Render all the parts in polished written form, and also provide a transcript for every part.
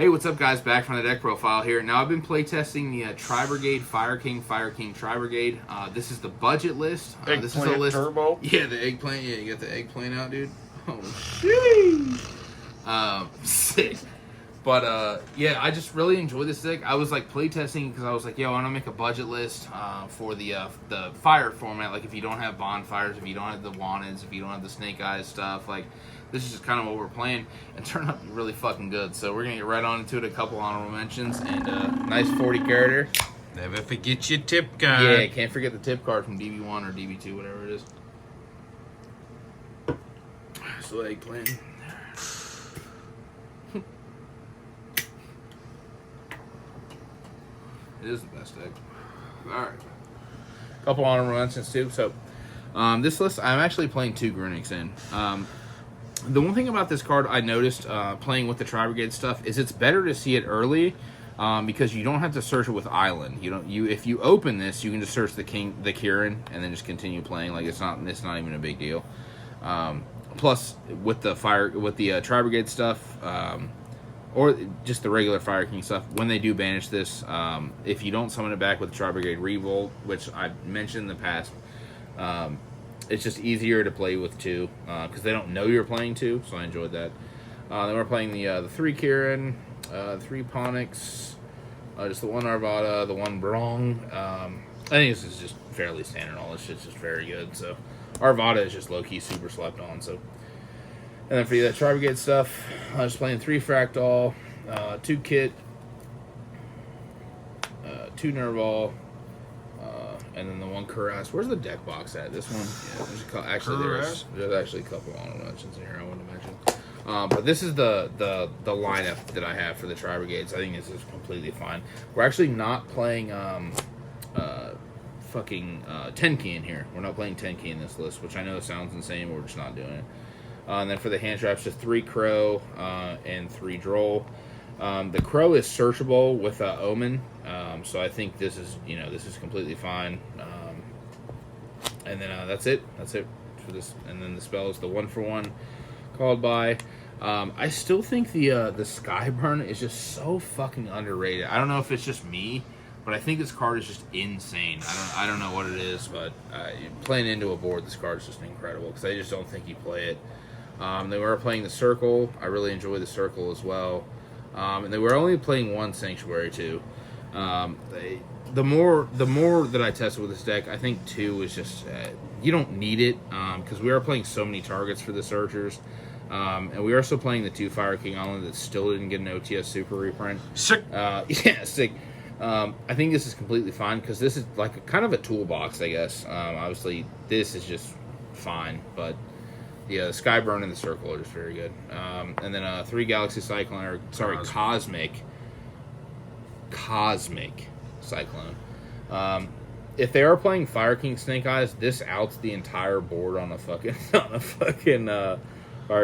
Hey, what's up, guys? Back from the deck profile here. Now, I've been playtesting the Tri-Brigade Fire King Tri-Brigade. This is the budget list. This is a list. Turbo? Yeah, the eggplant. Yeah, you got the eggplant out, dude. Oh, shit. Sick. But, yeah, I just really enjoy this deck. I was, like, playtesting because I was like, yo, I want to make a budget list for the fire format. Like, if you don't have bonfires, if you don't have the wanteds, if you don't have the snake eyes stuff, like, this is just kind of what we're playing, and turned out to be really fucking good. So we're going to get right on into it, a couple honorable mentions, and nice 40 character. Never forget your tip card. Yeah, can't forget the tip card from DB1 or DB2, whatever it is. So eggplant. It is the best deck. Alright. Couple honorable mentions too. So, this list, I'm actually playing 2 Grunics in. The one thing about this card I noticed playing with the Tri-Brigade stuff is it's better to see it early because you don't have to search it with Island. If you open this, you can just search the Kirin, and then just continue playing. Like it's not even a big deal. Plus, with the Tri-Brigade stuff, or just the regular Fire King stuff, when they do banish this, if you don't summon it back with the Tri-Brigade Revolt, which I've mentioned in the past, it's just easier to play with 2 because they don't know you're playing 2, so I enjoyed that. Then we're playing the 3 Kirin, 3 Ponix, just the 1 Arvada, the 1 Brong. I think this is just fairly standard. All this shit's just very good. So Arvada is just low-key super slept on. So, and then for the Tri-Brigade stuff, I was playing 3 Fractal, 2 Kit, 2 Nerval, and then the 1 Cuirass. Where's the deck box at? This one? Yeah, there's actually a couple honorable mentions in here I wanted to mention. But this is the lineup that I have for the Tri-Brigades. I think this is completely fine. We're actually not playing fucking 10 key in here. We're not playing 10 key in this list, which I know sounds insane, but we're just not doing it. And then for the hand traps, just 3 Crow and 3 Droll. The Crow is searchable with Omen, so I think this is completely fine. And then that's it for this. And then the spell is the 1-for-1 called by. I still think the Skyburn is just so fucking underrated. I don't know if it's just me, but I think this card is just insane. I don't know what it is, but playing into a board, this card is just incredible because I just don't think you play it. They were playing the Circle. I really enjoy the Circle as well. And they were only playing 1 Sanctuary too. The more that I tested with this deck, I think 2 is just you don't need it because we are playing so many targets for the Searchers, and we are still playing the 2 Fire King Island that still didn't get an OTS Super reprint. Sick. Yeah, sick. I think this is completely fine because this is like kind of a toolbox, I guess. Obviously, this is just fine, but. Yeah, the Skyburn and the Circle are just very good. And then 3 Galaxy Cyclone, or sorry, Cosmic Cyclone. If they are playing Fire King Snake Eyes, this outs the entire board on a fucking Fire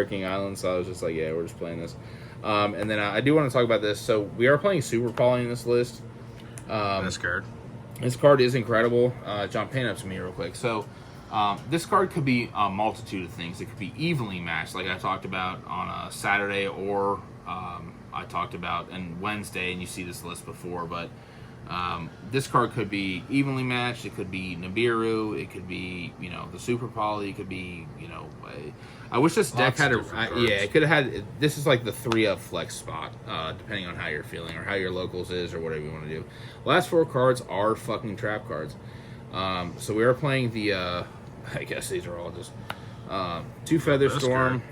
King Island. So I was just like, yeah, we're just playing this. And then I do want to talk about this. So we are playing Super Poly in this list. This card. This card is incredible. John, pan up to me real quick. So. This card could be a multitude of things. It could be evenly matched, like I talked about on a Saturday, or I talked about on Wednesday, and you see this list before. But this card could be evenly matched. It could be Nibiru. It could be the Super Poly. It could be I wish this deck had it could have had. This is like the 3-of flex spot, depending on how you're feeling or how your locals is or whatever you want to do. Last 4 cards are fucking trap cards. So we are playing the. I guess these are all just 2 Featherstorm,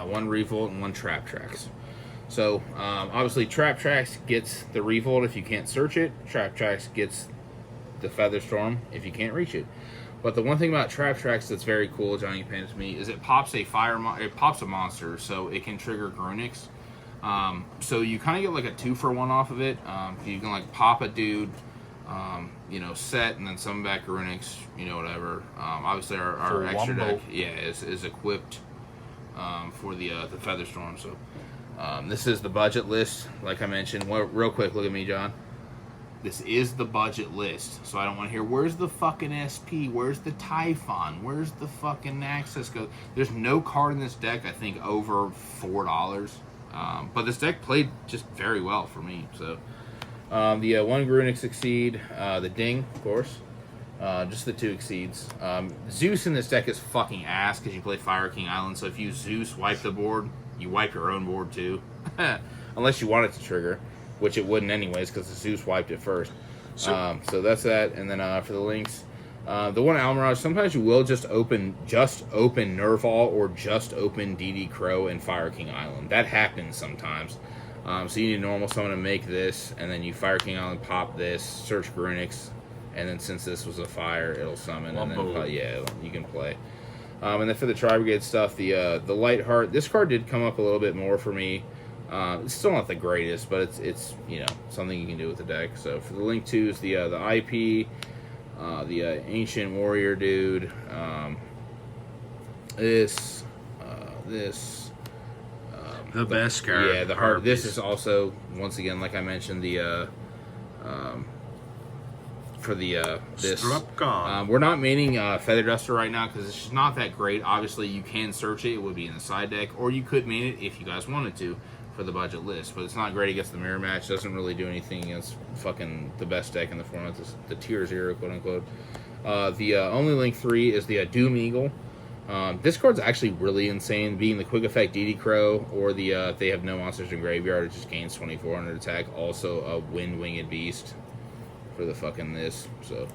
1 Revolt, and 1 Trap Tracks. So obviously Trap Tracks gets the Revolt if you can't search it. Trap Tracks gets the Featherstorm if you can't reach it. But the one thing about Trap Tracks that's very cool, Johnny Pan to me, is it pops a monster, so it can trigger Grunics. So you kind of get like a 2-for-1 off of it. You can like pop a dude. Set and then summon back Grunics, whatever. Obviously, our extra deck, is equipped for the Featherstorm. So, this is the budget list, like I mentioned. Real quick, look at me, John. This is the budget list, so I don't want to hear, where's the fucking SP? Where's the Typhon? Where's the fucking Access Code? There's no card in this deck, I think, over $4. But this deck played just very well for me. So the one Grunix Exceed, the Ding, of course. Just the 2 Exceeds. Zeus in this deck is fucking ass because you play Fire King Island. So if you Zeus wipe the board, you wipe your own board too. Unless you want it to trigger, which it wouldn't anyways because the Zeus wiped it first. So that's that. And then for the links, the one Almirage, sometimes you will just open Nerval or just open DD Crow and Fire King Island. That happens sometimes. So you need normal summon to make this, and then you Fire King Island, pop this, search Grunix, and then since this was a fire, it'll summon, and then you can play. And then for the Tri-Brigade stuff, the Light Heart, this card did come up a little bit more for me. It's still not the greatest, but it's something you can do with the deck. So for the Link 2s, the IP, the Ancient Warrior dude, this. The best card. Yeah, the heart. This is also, once again, like I mentioned, the for the this. We're not maining Feather Duster right now because it's just not that great. Obviously, you can search it; it would be in the side deck, or you could main it if you guys wanted to for the budget list. But it's not great against the mirror match. Doesn't really do anything against fucking the best deck in the format, the tier 0, quote unquote. The only Link 3 is the Doom Eagle. This card's actually really insane, being the quick effect DD Crow, or the they have no monsters in graveyard, it just gains 2400 attack. Also a Wind Winged Beast for the fucking this. So,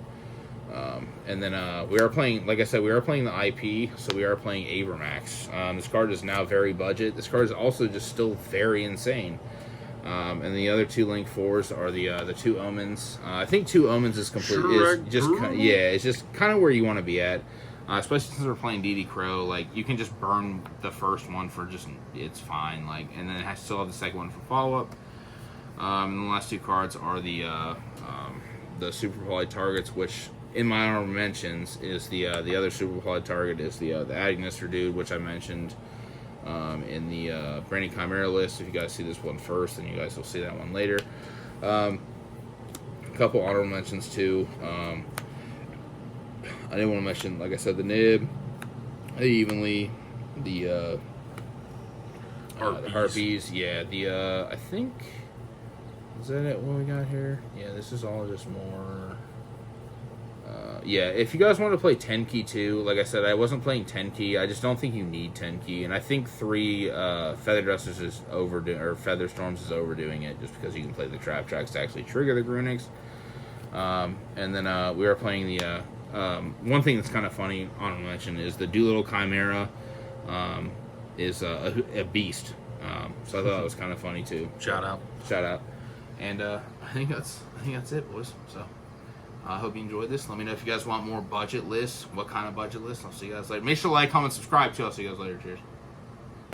and then we are playing, like I said, we are playing the IP, so we are playing Avermax. This card is now very budget. This card is also just still very insane. And the other 2 Link 4s are the 2 Omens. I think 2 Omens is complete. It's just kind of where you want to be at. Especially since we're playing DD Crow, like, you can just burn the first one for just, it's fine, like, and then it has still have the second one for follow-up. And the last 2 cards are the Super Poly targets, which, in my honorable mentions, is the other Super Poly target is the Agnister dude, which I mentioned in the Branding Chimera list. If you guys see this one first, then you guys will see that one later. A couple honorable mentions, too. I didn't want to mention, like I said, the Nib, the Evenly, the Harpies. Yeah, I think, is that it, what we got here? Yeah, this is all just more, yeah, if you guys want to play 10 key too, like I said, I wasn't playing 10 key. I just don't think you need 10 key, and I think 3 Feather Dusters is overdoing, or Feather Storms is overdoing it, just because you can play the Trap Tracks to actually trigger the Grunix. And then we are playing the one thing that's kind of funny, I want to mention, is the Doolittle Chimera is a beast. So I thought that was kind of funny too. Shout out. And I think that's it, boys. So I hope you enjoyed this. Let me know if you guys want more budget lists. What kind of budget lists? I'll see you guys later. Make sure to like, comment, subscribe too. I'll see you guys later. Cheers.